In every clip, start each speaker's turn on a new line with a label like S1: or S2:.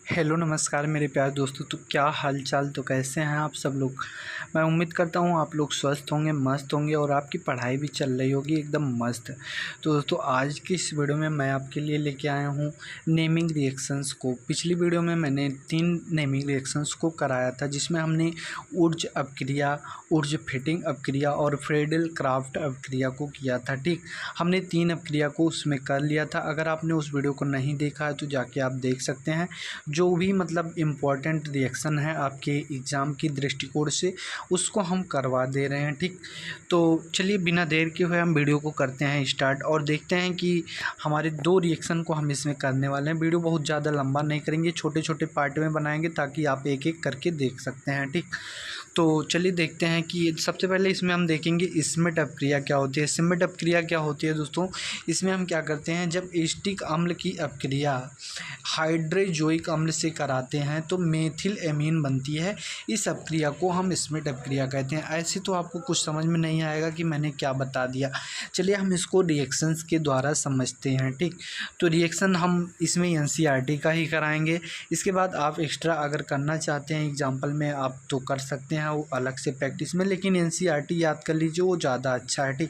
S1: Hello नमस्कार मेरे प्यारे दोस्तों। तो क्या हाल चाल, तो कैसे हैं आप सब लोग। मैं उम्मीद करता हूं आप लोग स्वस्थ होंगे, मस्त होंगे और आपकी पढ़ाई भी चल रही होगी एकदम मस्त। तो दोस्तों आज की इस वीडियो में मैं आपके लिए लेके आया हूं नेमिंग रिएक्शंस को। पिछली वीडियो में मैंने 3 नेमिंग रिएक्शंस को कराया था, जिसमें हमने ऊर्ज अपक्रिया, ऊर्ज फिटिंग अपक्रिया और फ्रेडल क्राफ्ट अपक्रिया को किया था। ठीक, हमने 3 अपक्रिया को उसमें कर लिया था। अगर आपने उस वीडियो को नहीं देखा है तो जाके आप देख सकते हैं। जो भी मतलब इम्पॉर्टेंट रिएक्शन है आपके एग्ज़ाम की दृष्टिकोण से, उसको हम करवा दे रहे हैं। ठीक, तो चलिए बिना देर के हुए हम वीडियो को करते हैं स्टार्ट और देखते हैं कि हमारे 2 रिएक्शन को हम इसमें करने वाले हैं। वीडियो बहुत ज़्यादा लंबा नहीं करेंगे, छोटे छोटे पार्ट में बनाएंगे ताकि आप एक एक करके देख सकते हैं। ठीक, तो चलिए देखते हैं कि सबसे पहले इसमें हम देखेंगे स्मिट अपक्रिया क्या होती है। स्मिट अपक्रिया क्या होती है दोस्तों, इसमें हम क्या करते हैं, जब एसिटिक अम्ल की अपक्रिया हाइड्रोजोइक अम्ल से कराते हैं तो मेथिल एमीन बनती है। इस अपक्रिया को हम स्मिट अपक्रिया कहते हैं। ऐसे तो आपको कुछ समझ में नहीं आएगा कि मैंने क्या बता दिया। चलिए हम इसको रिएक्शंस के द्वारा समझते हैं। ठीक, तो रिएक्शन हम इसमें एनसीईआरटी का ही कराएंगे। इसके बाद आप एक्स्ट्रा अगर करना चाहते हैं एग्जाम्पल में आप तो कर सकते हैं, वो अलग से प्रैक्टिस में, लेकिन एनसीईआरटी याद कर लीजिए, वो ज़्यादा अच्छा है। ठीक,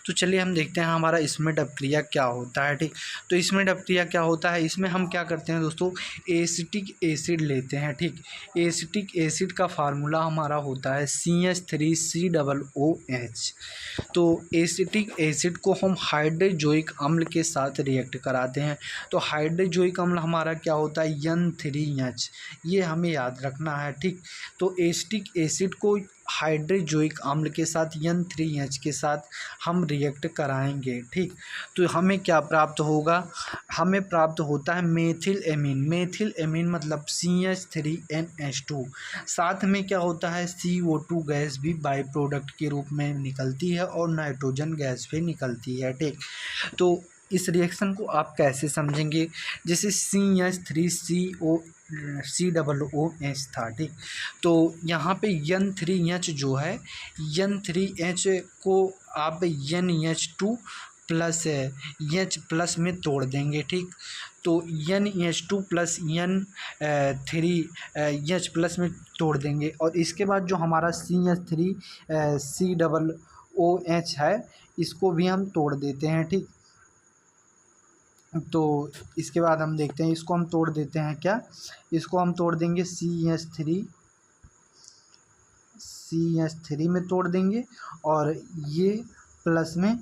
S1: तो चलिए हम देखते हैं हमारा स्मिट अपक्रिया क्या होता है। ठीक, तो स्मिट अपक्रिया क्या होता है, इसमें हम क्या करते हैं दोस्तों, एसिटिक एसिड लेते हैं। ठीक, एसिटिक एसिड का फार्मूला हमारा होता है CH3COOH। तो एसिटिक एसिड को हम हाइड्रोजोइक अम्ल के साथ रिएक्ट कराते हैं। तो हाइड्रोजोइक अम्ल हमारा क्या होता है, N3H, ये हमें याद रखना है। ठीक, तो एसिटिक एसिड को हाइड्रोजोइक अम्ल के साथ N3H के साथ हम रिएक्ट कराएंगे। ठीक, तो हमें क्या प्राप्त होगा, हमें प्राप्त होता है मेथिल एमीन। मेथिल एमीन मतलब CH3NH2। साथ में क्या होता है, CO2 गैस भी बाई प्रोडक्ट के रूप में निकलती है और नाइट्रोजन गैस भी निकलती है। ठीक, तो इस रिएक्शन को आप कैसे समझेंगे, जैसे CH3COOH था। ठीक, तो यहाँ पे N3H जो है, N3H को आप NH2 प्लस H प्लस में तोड़ देंगे। ठीक, तो NH2 प्लस N3H प्लस में तोड़ देंगे और इसके बाद जो हमारा CH3COOH है, इसको भी हम तोड़ देते हैं। ठीक, तो इसके बाद हम देखते हैं, इसको हम तोड़ देते हैं क्या, इसको हम तोड़ देंगे CH3 में तोड़ देंगे और ये प्लस में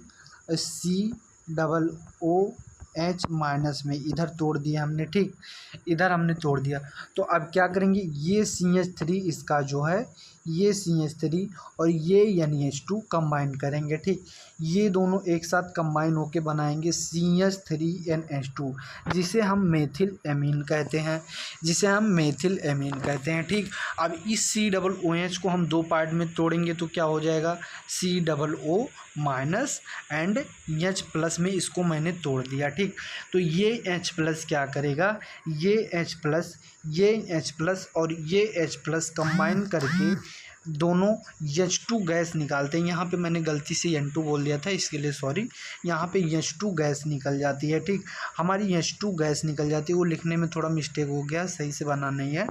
S1: COOH माइनस में इधर तोड़ दिया हमने। ठीक, इधर हमने तोड़ दिया। तो अब क्या करेंगे, ये CH3 इसका जो है, ये CH3 और ये NH2 कंबाइन करेंगे। ठीक, ये दोनों एक साथ कंबाइन होके बनाएंगे CH3NH2, जिसे हम मेथिल एमीन कहते हैं, जिसे हम मेथिल एमीन कहते हैं। ठीक, अब इस COOH को हम 2 पार्ट में तोड़ेंगे तो क्या हो जाएगा, COO minus and H plus में इसको मैंने तोड़ दिया। ठीक, तो ये H प्लस क्या करेगा, ये H प्लस और ये H प्लस कंबाइन करके दोनों H2 गैस निकालते हैं। यहाँ पे मैंने गलती से N2 बोल दिया था, इसके लिए सॉरी। यहाँ पे H2 गैस निकल जाती है। ठीक, हमारी H2 गैस निकल जाती है, वो लिखने में थोड़ा मिस्टेक हो गया, सही से बना नहीं है।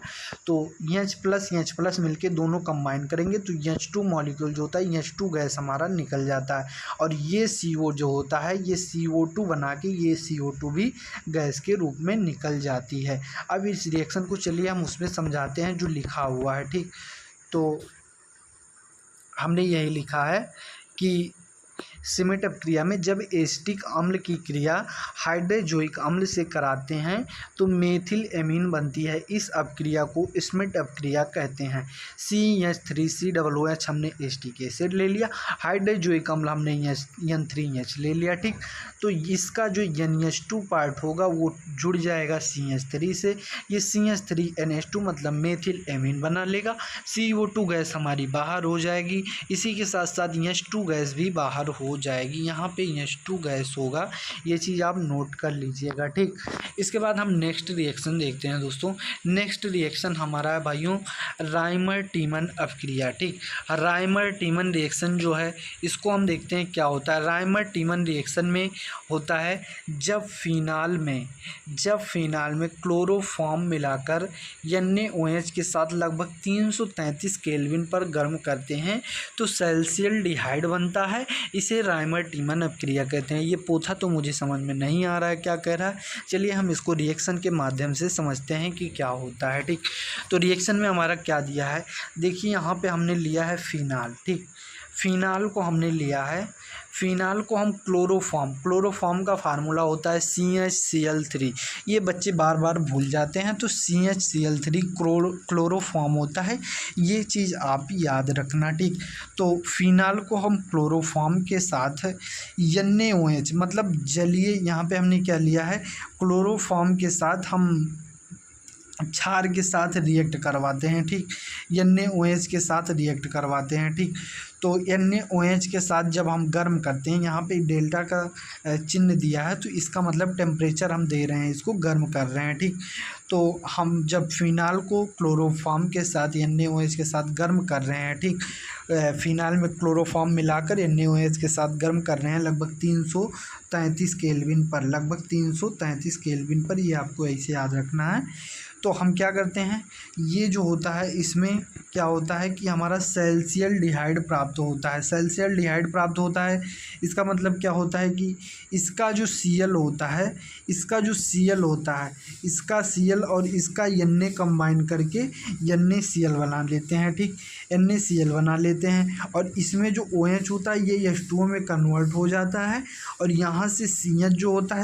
S1: तो H प्लस मिलके दोनों कंबाइन करेंगे तो H2 मॉलिक्यूल जो होता है, H2 गैस हमारा निकल जाता है और ये CO जो होता है, ये CO2 बना के ये CO2 भी गैस के रूप में निकल जाती है। अब इस रिएक्शन को चलिए हम उसमें समझाते हैं जो लिखा हुआ है। ठीक, तो हमने यही लिखा है कि स्मिट अपक्रिया में जब एसिटिक अम्ल की क्रिया हाइड्रोजोइक अम्ल से कराते हैं तो मेथिल एमीन बनती है। इस अपक्रिया को स्मिट अपक्रिया कहते हैं। CH3COOH हमने एसिटिक एसिड ले लिया, हाइड्रोजोइक अम्ल हमने N3H ले लिया। ठीक, तो इसका जो NH2 पार्ट होगा वो जुड़ जाएगा CH3 से, ये CH3NH2 मतलब मेथिल एमीन बना लेगा। CO2 गैस हमारी बाहर हो जाएगी, इसी के साथ साथ H2 गैस भी बाहर हो हो जाएगी, यहाँ पे H2 गैस होगा, ये चीज़ आप नोट कर लीजिएगा, ठीक। इसके बाद हम नेक्स्ट रिएक्शन देखते हैं दोस्तों। नेक्स्ट रिएक्शन हमारा है भाइयों राइमर टीमन अपक्रिया, ठीक। राइमर टीमन रिएक्शन जो है इसको हम देखते हैं क्या होता है। राइमर टीमन रिएक्शन में होता है जब फिनाल में क्लोरोफॉर्म मिलाकर NaOH के साथ लगभग 333 केल्विन पर गर्म करते हैं तो सेल्सियल्डिहाइड बनता है। इसे राइमर टीमन अपक्रिया कहते हैं। ये पोथा तो मुझे समझ में नहीं आ रहा है क्या कह रहा है, चलिए हम इसको रिएक्शन के माध्यम से समझते हैं कि क्या होता है, ठीक। तो रिएक्शन में हमारा क्या दिया है, देखिए यहाँ पे हमने लिया है फिनाल, ठीक। फिनाल को हमने लिया है, फिनाल को हम क्लोरोफॉर्म का फार्मूला होता है CHCl3। ये बच्चे बार बार भूल जाते हैं, तो CHCl3 क्लोरोफॉर्म होता है, ये चीज़ आप याद रखना, ठीक। तो फिनाल को हम क्लोरोफॉर्म के साथ NaOH मतलब जलीय, यहाँ पे हमने क्या लिया है, क्लोरोफॉर्म के साथ हम क्षार के साथ रिएक्ट करवाते हैं, ठीक। NaOH के साथ रिएक्ट करवाते हैं, ठीक। तो NaOH के साथ जब हम गर्म करते हैं, यहाँ पे डेल्टा का चिन्ह दिया है, तो इसका मतलब टेम्परेचर हम दे रहे हैं, इसको गर्म कर रहे हैं, ठीक। तो हम जब फिनाल को क्लोरोफॉर्म के साथ NaOH के साथ गर्म कर रहे हैं, ठीक, फिनाल में क्लोरोफॉर्म मिलाकर NaOH के साथ गर्म कर रहे हैं लगभग 333 केल्विन पर, लगभग 333 केल्विन पर, ये आपको ऐसे याद रखना है। तो हम क्या करते हैं, ये जो होता है इसमें क्या होता है कि हमारा सेल्सियल्डिहाइड प्राप्त होता है। सेल्सियल्डिहाइड प्राप्त होता है, इसका मतलब क्या होता है कि इसका जो Cl होता है, इसका Cl और इसका Na कंबाइन करके NaCl बना लेते हैं, ठीक। NaCl बना लेते हैं और इसमें जो OH होता है ये H2O में कन्वर्ट हो जाता है और यहाँ से CH जो होता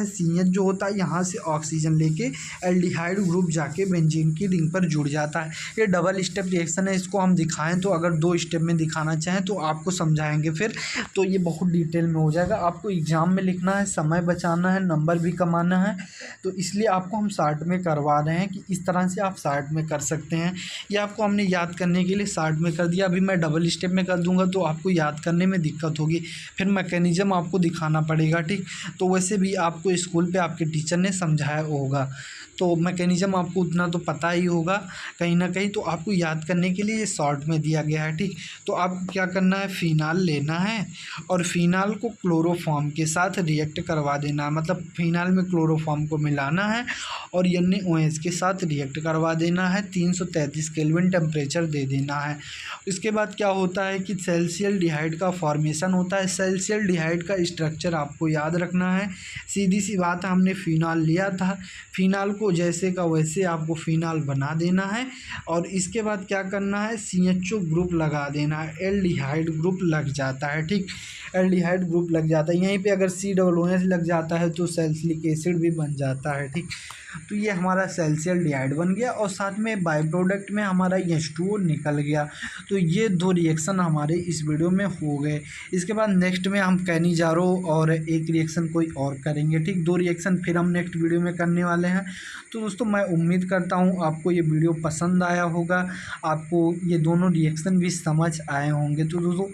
S1: है यहाँ से ऑक्सीजन लेके एल्डिहाइड ग्रुप जाके बेंजीन की रिंग पर जुड़ जाता है। ये डबल स्टेप रिएक्शन है, इसको हम दिखाएं तो अगर 2 स्टेप में दिखाना चाहें तो आपको समझाएंगे फिर, तो ये बहुत डिटेल में हो जाएगा। आपको एग्ज़ाम में लिखना है, समय बचाना है, नंबर भी कमाना है, तो इसलिए आपको हम शार्ट में करवा रहे हैं कि इस तरह से आप शार्ट में कर सकते हैं। ये आपको हमने याद करने के लिए शार्ट में कर दिया, अभी मैं डबल स्टेप में कर दूंगा तो आपको याद करने में दिक्कत होगी, फिर मैकेनिज्म आपको दिखाना पड़ेगा, ठीक। तो वैसे भी आपको स्कूल पे आपके टीचर ने समझाया होगा, तो मैकेनिज्म आपको उतना तो पता ही होगा कहीं ना कहीं, तो आपको याद करने के लिए ये शॉर्ट में दिया गया है, ठीक। तो आपको क्या करना है, फिनाल लेना है और फिनाल को क्लोरोफॉर्म के साथ रिएक्ट करवा देना है, मतलब फिनाल में क्लोरोफॉर्म को मिलाना है और NaOH के साथ रिएक्ट करवा देना है, 333 केल्विन टेम्परेचर दे देना है। इसके बाद क्या होता है कि सेल्सियल्डिहाइड का फॉर्मेशन होता है। सेल्सियल्डिहाइड का स्ट्रक्चर आपको याद रखना है, सीधी सी बात है, हमने फिनाल लिया था, फिनाल को जैसे का वैसे आपको फिनाल बना देना है और इसके बाद क्या करना है, CHO ग्रुप लगा देना है, एल्डिहाइड ग्रुप लग जाता है, ठीक। एल्डिहाइड ग्रुप लग जाता है, यहीं पे अगर COOH लग जाता है तो सैलिसिलिक एसिड भी बन जाता है, ठीक। तो ये हमारा सेल्सियल्डिहाइड बन गया और साथ में बाय प्रोडक्ट में हमारा H2O निकल गया। तो ये 2 रिएक्शन हमारे इस वीडियो में हो गए। इसके बाद नेक्स्ट में हम कैनिजारो और एक रिएक्शन कोई और करेंगे, ठीक। 2 रिएक्शन फिर हम नेक्स्ट वीडियो में करने वाले हैं। तो दोस्तों मैं उम्मीद करता हूँ आपको ये वीडियो पसंद आया होगा, आपको ये दोनों रिएक्शन भी समझ आए होंगे। तो दोस्तों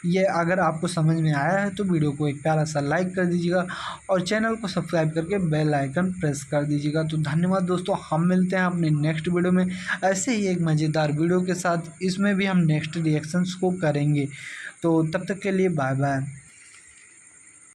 S1: ये अगर आपको समझ में आया है तो वीडियो को एक प्यारा सा लाइक कर दीजिएगा और चैनल को सब्सक्राइब करके बेल आइकन प्रेस कर दीजिएगा। तो धन्यवाद दोस्तों, हम मिलते हैं अपने नेक्स्ट वीडियो में ऐसे ही एक मज़ेदार वीडियो के साथ। इसमें भी हम नेक्स्ट रिएक्शंस को करेंगे, तो तब तक के लिए बाय बाय।